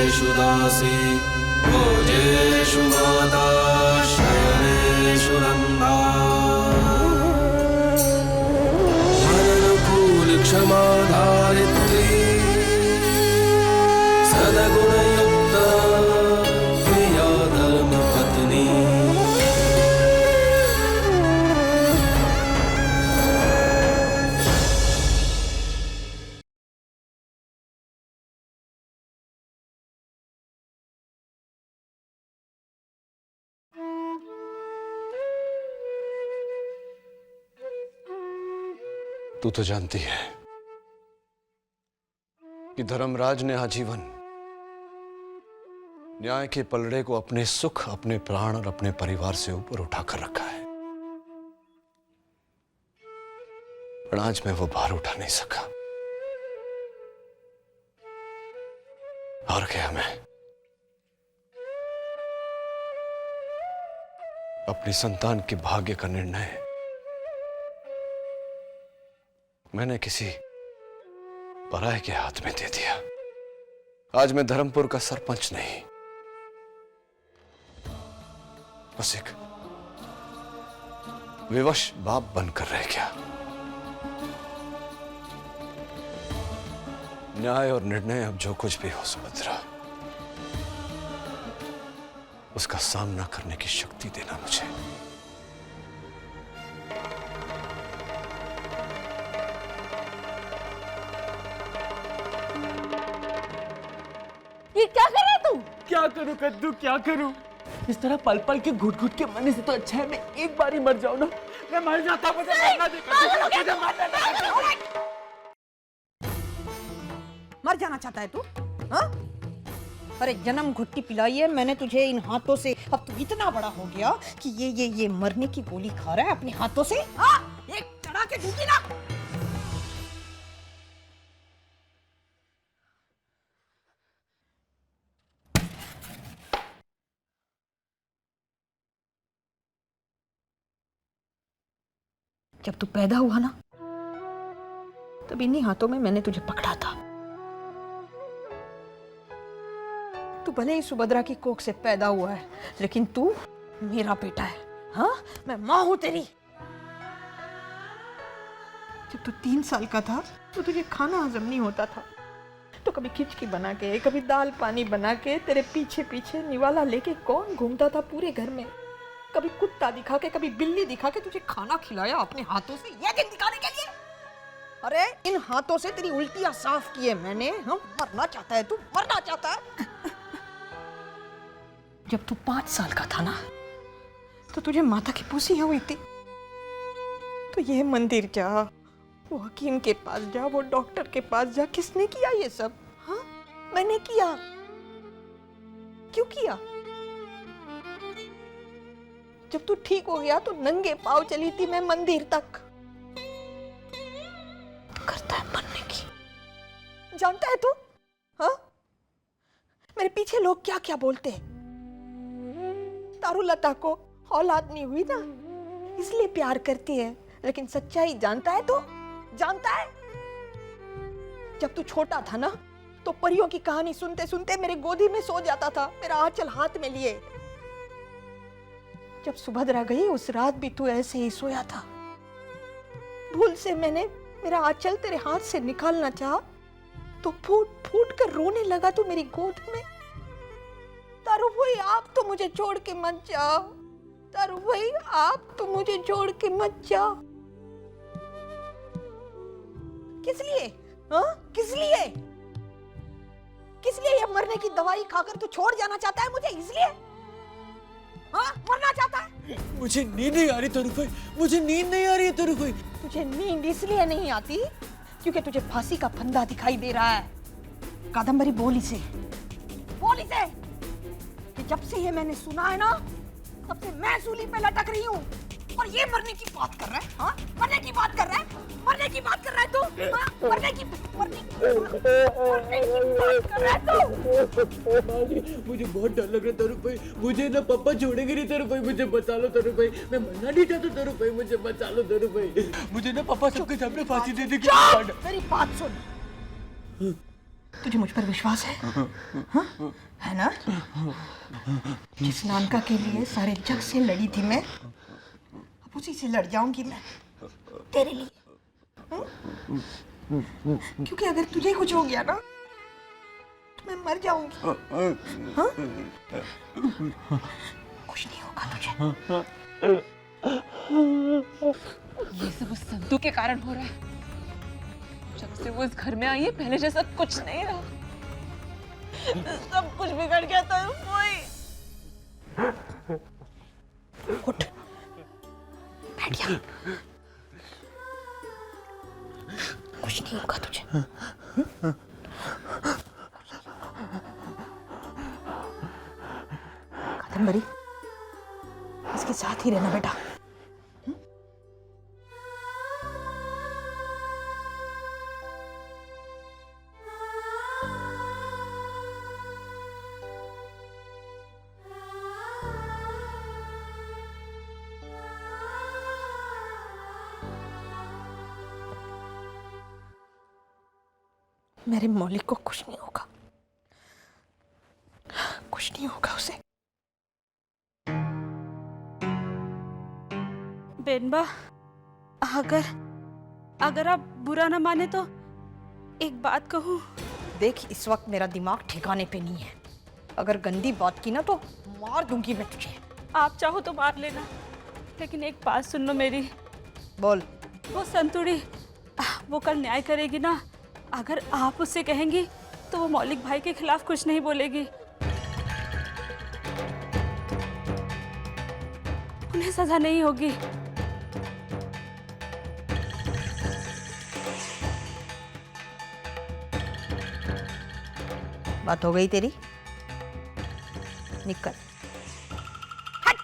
सर्वेषु दासी भोजेषु माता शयनेषु रन्धा मननुकूल क्षमा धारित्री सद्गुणयुक्ता प्रिया धर्मपत्नी। तू तो जानती है कि धर्मराज ने आजीवन न्याय के पलड़े को अपने सुख, अपने प्राण और अपने परिवार से ऊपर उठाकर रखा है, पर आज मैं वो भार उठा नहीं सका। हार गया मैं। अपनी संतान के भाग्य का निर्णय मैंने किसी पराये के हाथ में दे दिया। आज मैं धर्मपुर का सरपंच नहीं, बस एक विवश बाप बनकर रह गया। न्याय और निर्णय अब जो कुछ भी हो सुभद्रा, उसका सामना करने की शक्ति देना मुझे। ये क्या कर रहा है तू? क्या करूं कद्दू, क्या करूं? इस तरह पल पल के घुट घुट के मरने से तो अच्छा है मैं एक बार ही मर जाऊं ना। मैं मर जाता, मुझे मरना दे, मुझे मरना दे। मर जाना चाहता है तू? हाँ? अरे जन्म घुट्टी पिलाई है मैंने तुझे इन हाथों से। अब तू इतना बड़ा हो गया कि ये मरने की गोली खा रहा है अपने हाथों से। हाँ? एक चढ़ा के ढूंढी ना। जब तू पैदा हुआ ना, तब इन्हीं हाथों में मैंने तुझे पकड़ा था। तू भले ही सुभद्रा की कोख से पैदा हुआ है, लेकिन तू मेरा बेटा है। हाँ, मैं माँ हूं तेरी। जब तू 3 साल का था तो तुझे खाना हजम नहीं होता था, तो कभी खिचड़ी बना के, कभी दाल पानी बना के तेरे पीछे पीछे निवाला लेके कौन घूमता था पूरे घर में। कभी कुत्ता दिखा के, कभी बिल्ली दिखा के तुझे खाना खिलाया अपने हाथों से, ये दिन दिखाने के लिए। अरे इन हाथों से तेरी उल्टियां साफ की है मैंने। हम मरना चाहता है तू, मरना चाहता है। जब तू 5 साल का था ना, तो तुझे माता की पूसी हुई थी। तो ये मंदिर जा, वो हकीम के पास जा, वो डॉक्टर के पास जा। किसने किया ये सब? हाँ, मैंने किया। क्यों किया? जब तू ठीक हो गया तो नंगे पांव चली थी मैं मंदिर तक। तो करता है मरने की। जानता है तू? हाँ, मेरे पीछे लोग क्या क्या बोलते हैं। तारुलता को औलाद नहीं हुई ना, इसलिए प्यार करती है। लेकिन सच्चाई जानता है तू? जानता है? जब तू छोटा था ना, तो परियों की कहानी सुनते सुनते मेरे गोदी में सो जाता था, मेरा आंचल हाथ में लिए। जब सुभद्रा गई उस रात भी तू ऐसे ही सोया था। भूल से मैंने मेरा आंचल तेरे हाथ से निकालना चाहा, तो फूट फूट कर रोने लगा तू मेरी गोद में। तारू भाई, आप तो मुझे छोड़ के मत जाओ। तारू भाई, आप तो मुझे छोड़ के मत जाओ। किस लिए? हाँ, किस लिए? किस लिए ये मरने की दवाई खाकर तू छोड़ जाना चाहता है मुझे? इसलिए? हाँ, मरना चाहता है? मुझे नींद नहीं आ रही तरुण भाई, मुझे नींद नहीं आ रही है तरुण भाई। तुझे नींद इसलिए नहीं आती क्योंकि तुझे फांसी का फंदा दिखाई दे रहा है। कादम्बरी, बोल इसे कि जब से ये मैंने सुना है ना, तब से मैं सूली पे लटक रही हूँ, और ये मरने की बात कर रहा है। हाँ, मरने की बात कर रहा है, मरने की बात कर रहा है तू। हाँ, मरने की बात कर रहा है तू। मुझे बहुत डर लग रहा है तरुण भाई, मुझे ना पापा छोड़ेंगे नहीं तरुण भाई, मुझे बचा लो तरुण भाई, मैं मरना नहीं चाहता तरुण भाई, मुझे बचा लो तरुण भाई, मुझे ना पापा सबके सामने फांसी दे देंगे। मेरी बात सुन। तुझे मुझ पर विश्वास है? हाँ? है ना? जिस नानका के लिए सारे जग से लड़ी थी मैं, अब उसी से लड़ जाऊंगी मैं तेरे लिए। हाँ? क्योंकि अगर तुझे कुछ हो गया ना तो मैं मर जाऊंगी। हाँ? कुछ नहीं होगा तुझे। ये सब उस संतू के कारण हो रहा है। जब से वो इस घर में आई है पहले जैसा कुछ नहीं रहा, सब कुछ बिगड़ गया था। वही उठ, बैठ जा। कुछ नहीं होगा तुझे। कादम्बरी, इसके साथ ही रहना बेटा। मेरे मौलिक को कुछ नहीं होगा, कुछ नहीं होगा उसे। बेनबा, अगर आप बुरा ना माने तो एक बात कहूँ। देख, इस वक्त मेरा दिमाग ठिकाने पे नहीं है। अगर गंदी बात की ना तो मार दूंगी मैं तुझे। आप चाहो तो मार लेना, लेकिन एक बात सुन लो मेरी। बोल। वो संतुड़ी, वो कल न्याय करेगी ना। अगर आप उससे कहेंगी तो वो मौलिक भाई के खिलाफ कुछ नहीं बोलेगी। उन्हें सजा नहीं होगी। बात हो गई तेरी, निकल। हट।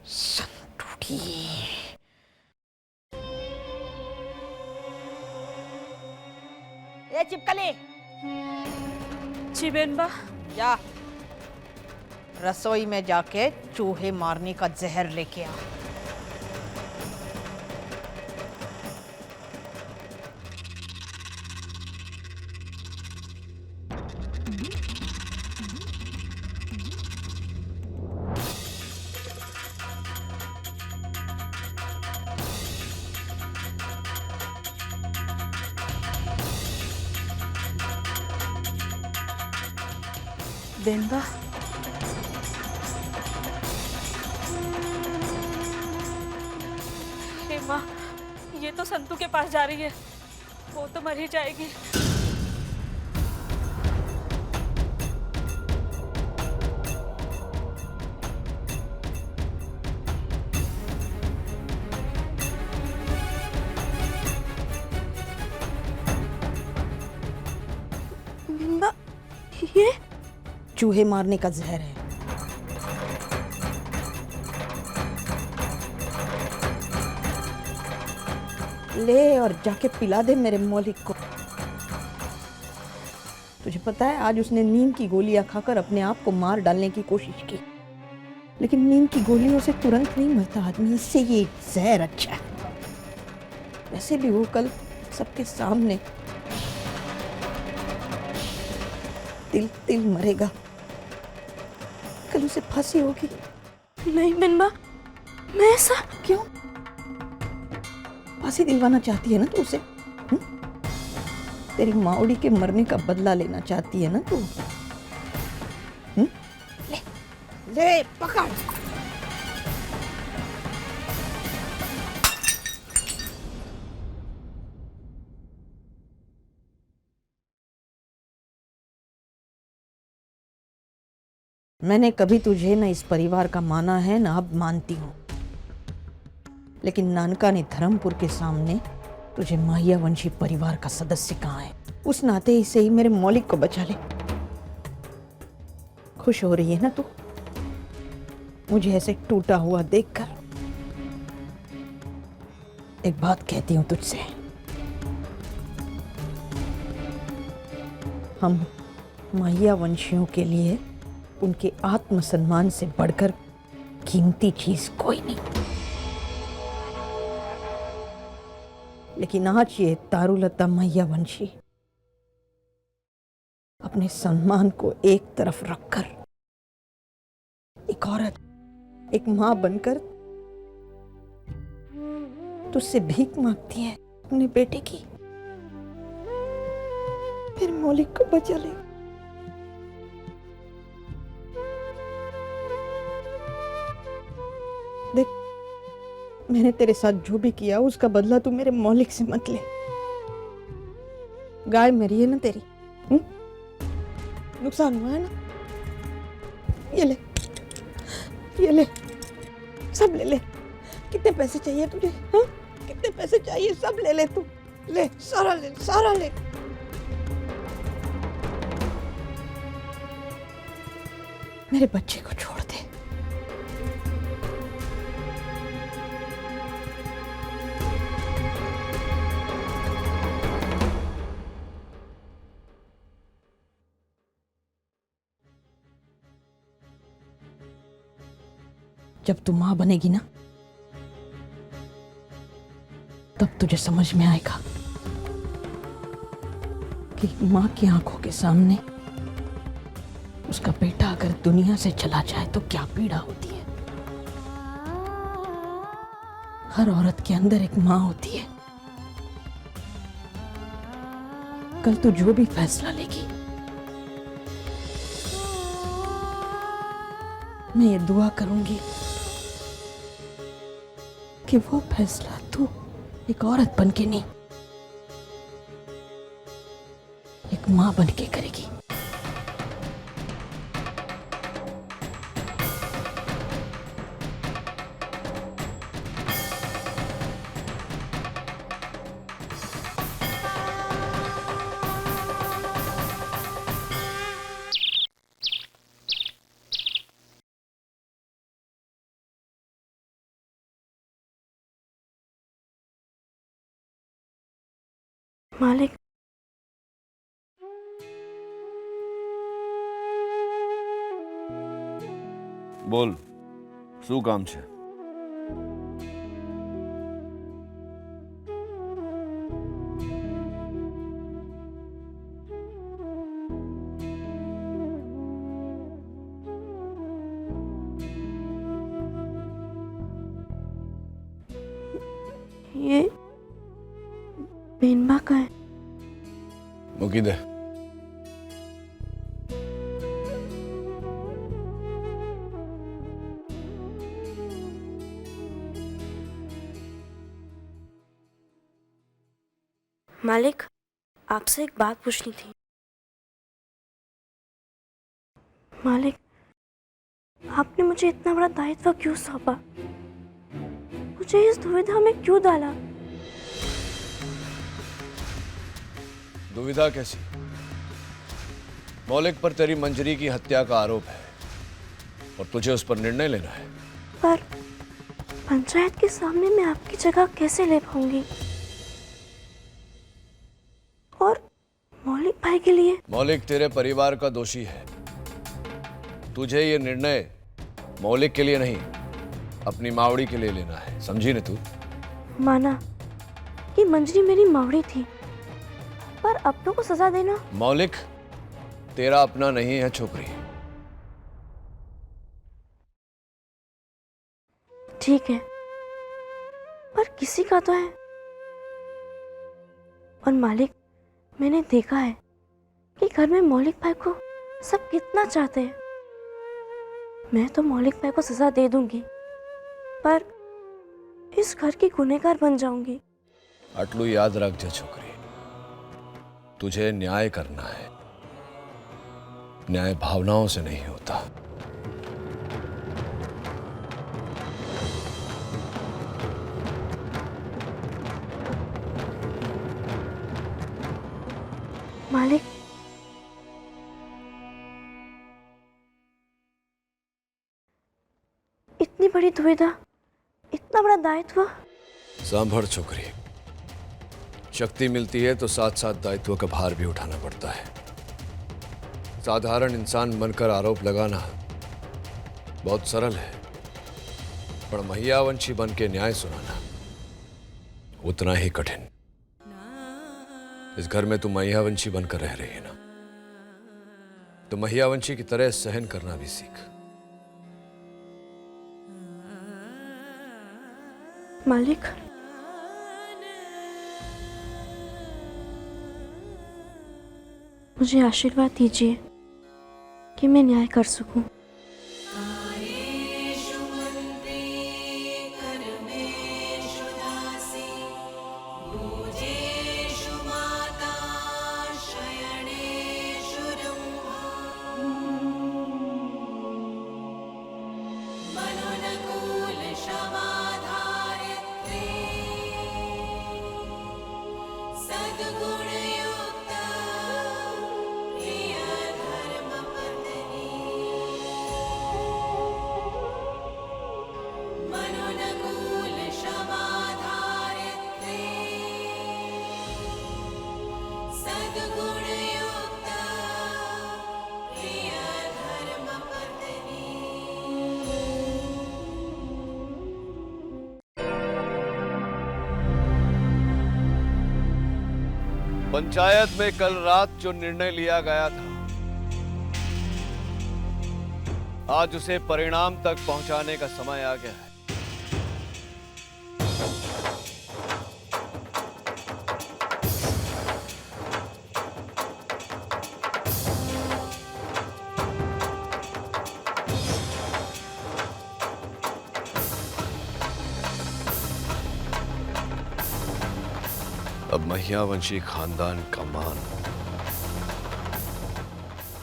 संतुड़ी, ये चिपकली, जी बेनबा। जा रसोई में जाके चूहे मारने का जहर लेके आ। बेनबा, हे माँ, ये तो संतू के पास जा रही है। वो तो मर ही जाएगी। बिंबा, ये चूहे मारने का जहर है। ले और जाके पिला दे मेरे मौलिक को। तुझे पता है, आज उसने नींद की गोलियां खाकर अपने आप को मार डालने की कोशिश की, लेकिन नींद की गोलियों से तुरंत नहीं मरता आदमी, इससे ये जहर अच्छा है। वैसे भी वो कल सबके सामने तिल तिल मरेगा। कल उसे फांसी होगी। नहीं बेनबा, मैं ऐसा क्यों? फांसी दिलवाना चाहती है ना तू उसे? तेरी माओड़ी के मरने का बदला लेना चाहती है ना तू? ले ले पकड़। मैंने कभी तुझे न इस परिवार का माना है न अब मानती हूं, लेकिन नानका ने धर्मपुर के सामने तुझे माहिया वंशी परिवार का सदस्य कहा है। उस नाते ही से ही मेरे मौलिक को बचा ले। खुश हो रही है ना तू मुझे ऐसे टूटा हुआ देखकर? एक बात कहती हूं तुझसे, हम माहिया वंशियों के लिए उनके आत्मसम्मान से बढ़कर कीमती चीज कोई नहीं। लेकिन आज ये दारुलता मैया वंशी अपने सम्मान को एक तरफ रखकर एक औरत, एक मां बनकर तुझसे भीख मांगती है अपने बेटे की। फिर मौलिक को बचा ले। देख, मैंने तेरे साथ जो भी किया उसका बदला तू मेरे मौलिक से मत ले। गाय मरी है ना तेरी, नुकसान हुआ है ना, ये ले, ये ले, सब ले ले। कितने पैसे चाहिए तुझे? हाँ, कितने पैसे चाहिए? सब ले ले तू, ले, सारा ले, सारा ले। मेरे बच्चे को छोड़ दे। जब तू मां बनेगी ना, तब तुझे समझ में आएगा कि मां की आंखों के सामने उसका बेटा अगर दुनिया से चला जाए तो क्या पीड़ा होती है। हर औरत के अंदर एक मां होती है। कल तू जो भी फैसला लेगी, मैं ये दुआ करूंगी कि वो फैसला तू एक औरत बन के नहीं, एक मां बन के करेगी। मालिक, बोल, શું કામ છે? ये बेनबा का है। મૂકી દે। मालिक, आपसे एक बात पूछनी थी। मालिक, आपने मुझे इतना बड़ा दायित्व क्यों सौंपा? मुझे इस दुविधा में क्यों डाला? दुविधा कैसी? मौलिक पर तेरी मंजरी की हत्या का आरोप है और तुझे उस पर निर्णय लेना है। पर पंचायत के सामने मैं आपकी जगह कैसे ले पाऊंगी? और मौलिक भाई के लिए? मौलिक तेरे परिवार का दोषी है। तुझे ये निर्णय मौलिक के लिए नहीं, अपनी मावड़ी के लिए लेना है। समझी न तू? माना कि मंजरी मेरी मावड़ी थी, पर अपनों को सजा देना? मौलिक तेरा अपना नहीं है छोकरी। ठीक है, पर किसी का तो है। और मालिक, मैंने देखा है कि घर में मौलिक भाई को सब कितना चाहते हैं। मैं तो मौलिक भाई को सजा दे दूंगी, पर इस घर की गुनहगार बन जाऊंगी। आटलू याद रख जा छोकरी, तुझे न्याय करना है। न्याय भावनाओं से नहीं होता। मालिक, इतनी बड़ी दुविधा, इतना बड़ा दायित्व। सांभर छोकरी, शक्ति मिलती है तो साथ साथ दायित्व का भार भी उठाना पड़ता है। साधारण इंसान बनकर आरोप लगाना बहुत सरल है, पर महियावंशी बन के न्याय सुनाना उतना ही कठिन। इस घर में तुम महियावंशी बनकर रह रही है ना, तो महियावंशी की तरह सहन करना भी सीख। मालिक, मुझे आशीर्वाद दीजिए कि मैं न्याय कर सकूं। पंचायत में कल रात जो निर्णय लिया गया था, आज उसे परिणाम तक पहुंचाने का समय आ गया है। अब महियावंशी खानदान का मान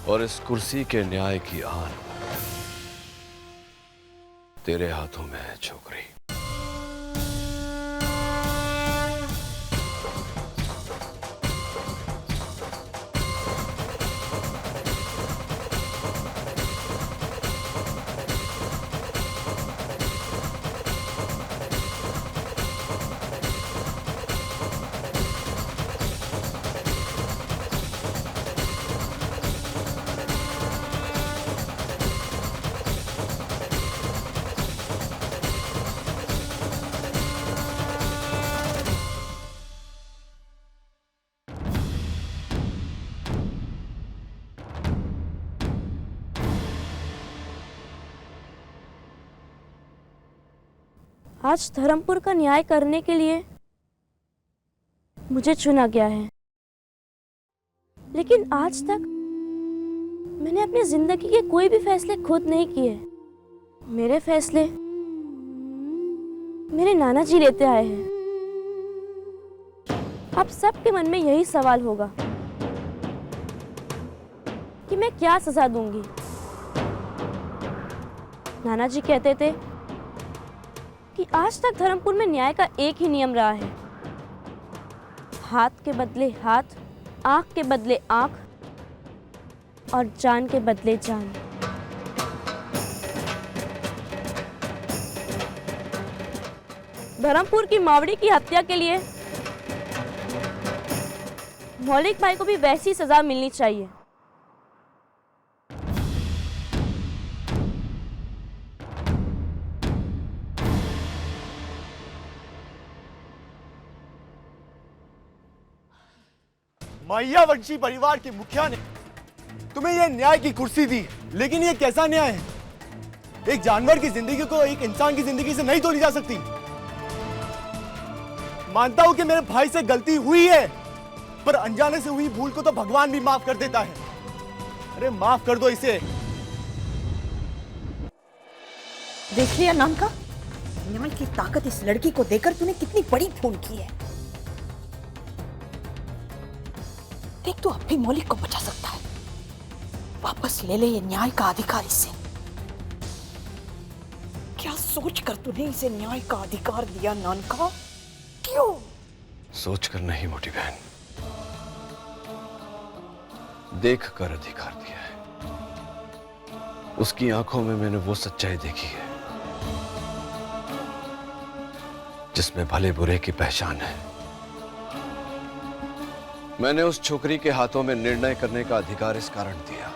और इस कुर्सी के न्याय की आन तेरे हाथों में है छोकरी। आज धर्मपुर का न्याय करने के लिए मुझे चुना गया है, लेकिन आज तक मैंने अपनी जिंदगी के कोई भी फैसले खुद नहीं किए। मेरे फैसले मेरे नाना जी लेते आए हैं। अब सबके मन में यही सवाल होगा कि मैं क्या सजा दूंगी। नाना जी कहते थे कि आज तक धर्मपुर में न्याय का एक ही नियम रहा है, हाथ के बदले हाथ, आंख के बदले आंख और जान के बदले जान। धर्मपुर की मावड़ी की हत्या के लिए मौलिक भाई को भी वैसी सजा मिलनी चाहिए। महियावंशी परिवार के मुखिया ने तुम्हें यह न्याय की कुर्सी दी, लेकिन यह कैसा न्याय है? एक जानवर की जिंदगी को एक इंसान की जिंदगी से नहीं तोड़ी जा सकती। मानता हूं कि मेरे भाई से गलती हुई है, पर अनजाने से हुई भूल को तो भगवान भी माफ कर देता है। अरे माफ कर दो इसे। देख लिया नाम का न्याय की ताकत इस लड़की को देकर तूने कितनी बड़ी भूल की है। देख, तू अब भी मौलिक को बचा सकता है। वापस ले ले ये न्याय का अधिकार इससे। क्या सोच कर तूने इसे न्याय का अधिकार दिया नानका? क्यों? सोच कर नहीं मोटी बहन, देख कर अधिकार दिया है। उसकी आंखों में मैंने वो सच्चाई देखी है जिसमें भले बुरे की पहचान है। मैंने उस छोकरी के हाथों में निर्णय करने का अधिकार इस कारण दिया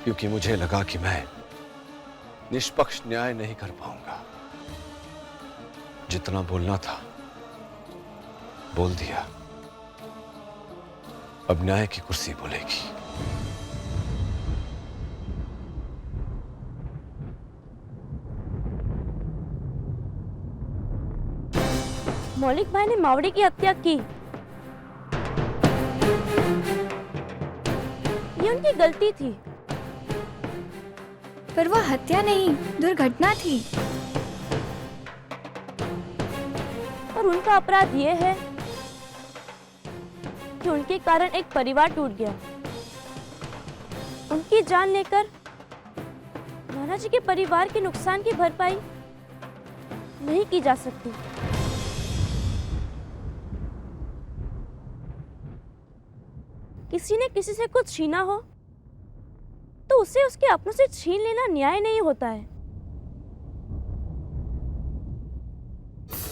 क्योंकि मुझे लगा कि मैं निष्पक्ष न्याय नहीं कर पाऊंगा। जितना बोलना था बोल दिया, अब न्याय की कुर्सी बोलेगी। मौलिक भाई ने मावड़ी की हत्या की, ये उनकी गलती थी। पर वो हत्या नहीं, दुर्घटना थी। और उनका अपराध ये है कि उनके कारण एक परिवार टूट गया। उनकी जान लेकर नाना जी के परिवार के नुकसान की भरपाई नहीं की जा सकती। किसी ने किसी से कुछ छीना हो तो उसे उसके अपनों से छीन लेना न्याय नहीं होता है।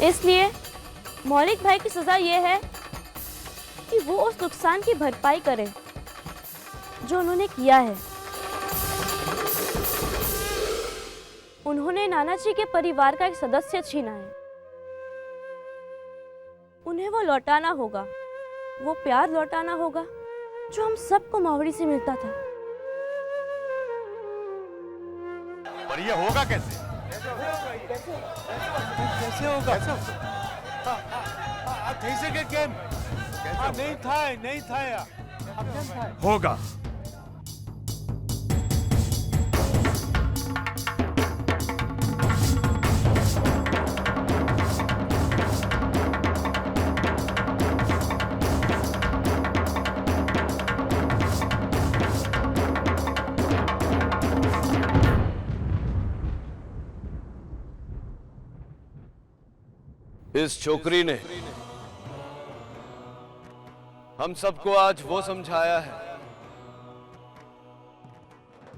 इसलिए मौलिक भाई की सजा यह है कि वो उस नुकसान की भरपाई करे जो उन्होंने किया है। उन्होंने नाना जी के परिवार का एक सदस्य छीना है, उन्हें वो लौटाना होगा, वो प्यार लौटाना होगा जो हम सबको मावड़ी से मिलता था। पर ये होगा कैसे? कैसे होगा? कैसे के गेम? नहीं था यार। होगा। इस छोकरी ने हम सबको आज वो समझाया है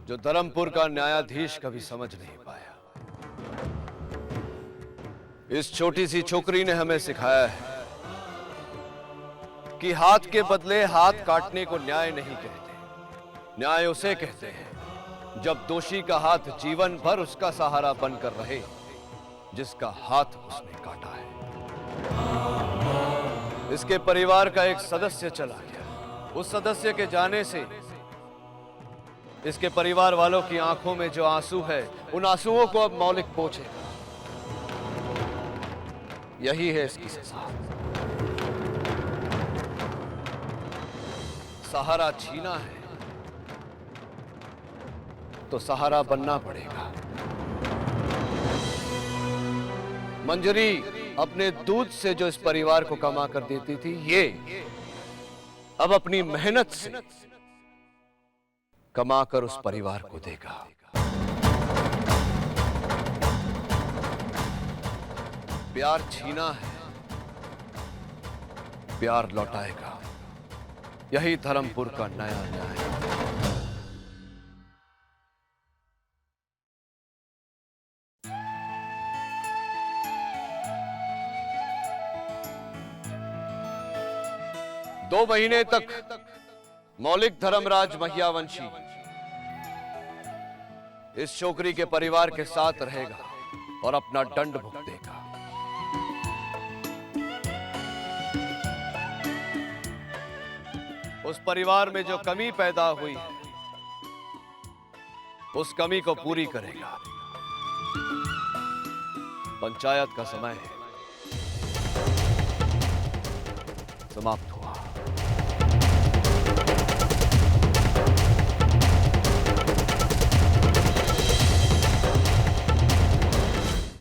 जो धर्मपुर का न्यायाधीश कभी समझ नहीं पाया। इस छोटी सी छोकरी ने हमें सिखाया है कि हाथ के बदले हाथ काटने को न्याय नहीं कहते। न्याय उसे कहते हैं जब दोषी का हाथ जीवन भर उसका सहारा बनकर रहे जिसका हाथ उसने काटा है। इसके परिवार का एक सदस्य चला गया। उस सदस्य के जाने से इसके परिवार वालों की आंखों में जो आंसू है, उन आंसुओं को अब मौलिक पोंछेगा। यही है इसकी सजा। सहारा छीना है तो सहारा बनना पड़ेगा। मंजरी अपने दूध से जो इस परिवार को कमा कर देती थी, ये अब अपनी मेहनत से कमा कर उस परिवार को देगा। प्यार छीना है, प्यार लौटाएगा। यही धर्मपुर का नया न्याय है। दो महीने तक मौलिक धर्मराज महियावंशी इस छोकरी के परिवार के साथ रहेगा और अपना दंड भुगतेगा। उस परिवार में जो कमी पैदा हुई है, उस कमी को पूरी करेगा। पंचायत का समय है, समाप्त हुआ।